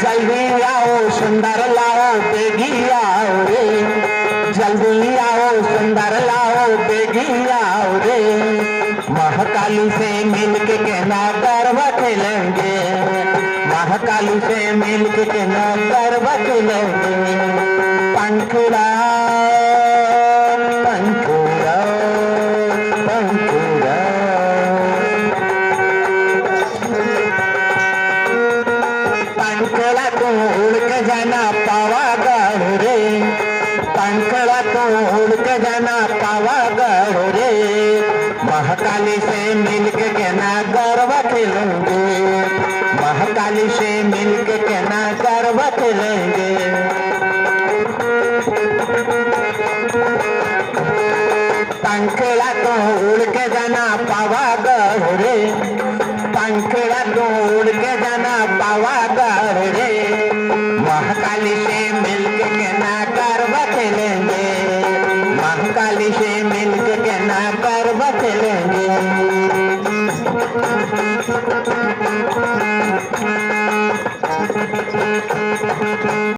जल्दी आओ सुंदर लाओ बेगी आओ रे, जल्दी आओ सुंदर लाओ बेगी आओ रे, महाकाली से मिलके कहना गर्व खेलेंगे, महाकाली से मिलके कहना गर्व खेलेंगे। पंखुड़ा पंखुड़ा पंखुड़ा पंखड़ा तू उड़ के जाना पावागढ़ रे, पंखड़ा तू उड़ के जाना पावागढ़ रे, महाकाली से मिलके कहना गर्व खेलेंगे, महाकाली से मिलके कहना गर्व खेलेंगे। पंखड़ा तो उड़ के जाना पावागढ़ रे, पंखड़ा तो उड़ के जाना पावागढ़ रे, महाकाली से मिलके कहना गर्व खेलेंगे, महाकाली से मिलके कहना गर्व खेलेंगे।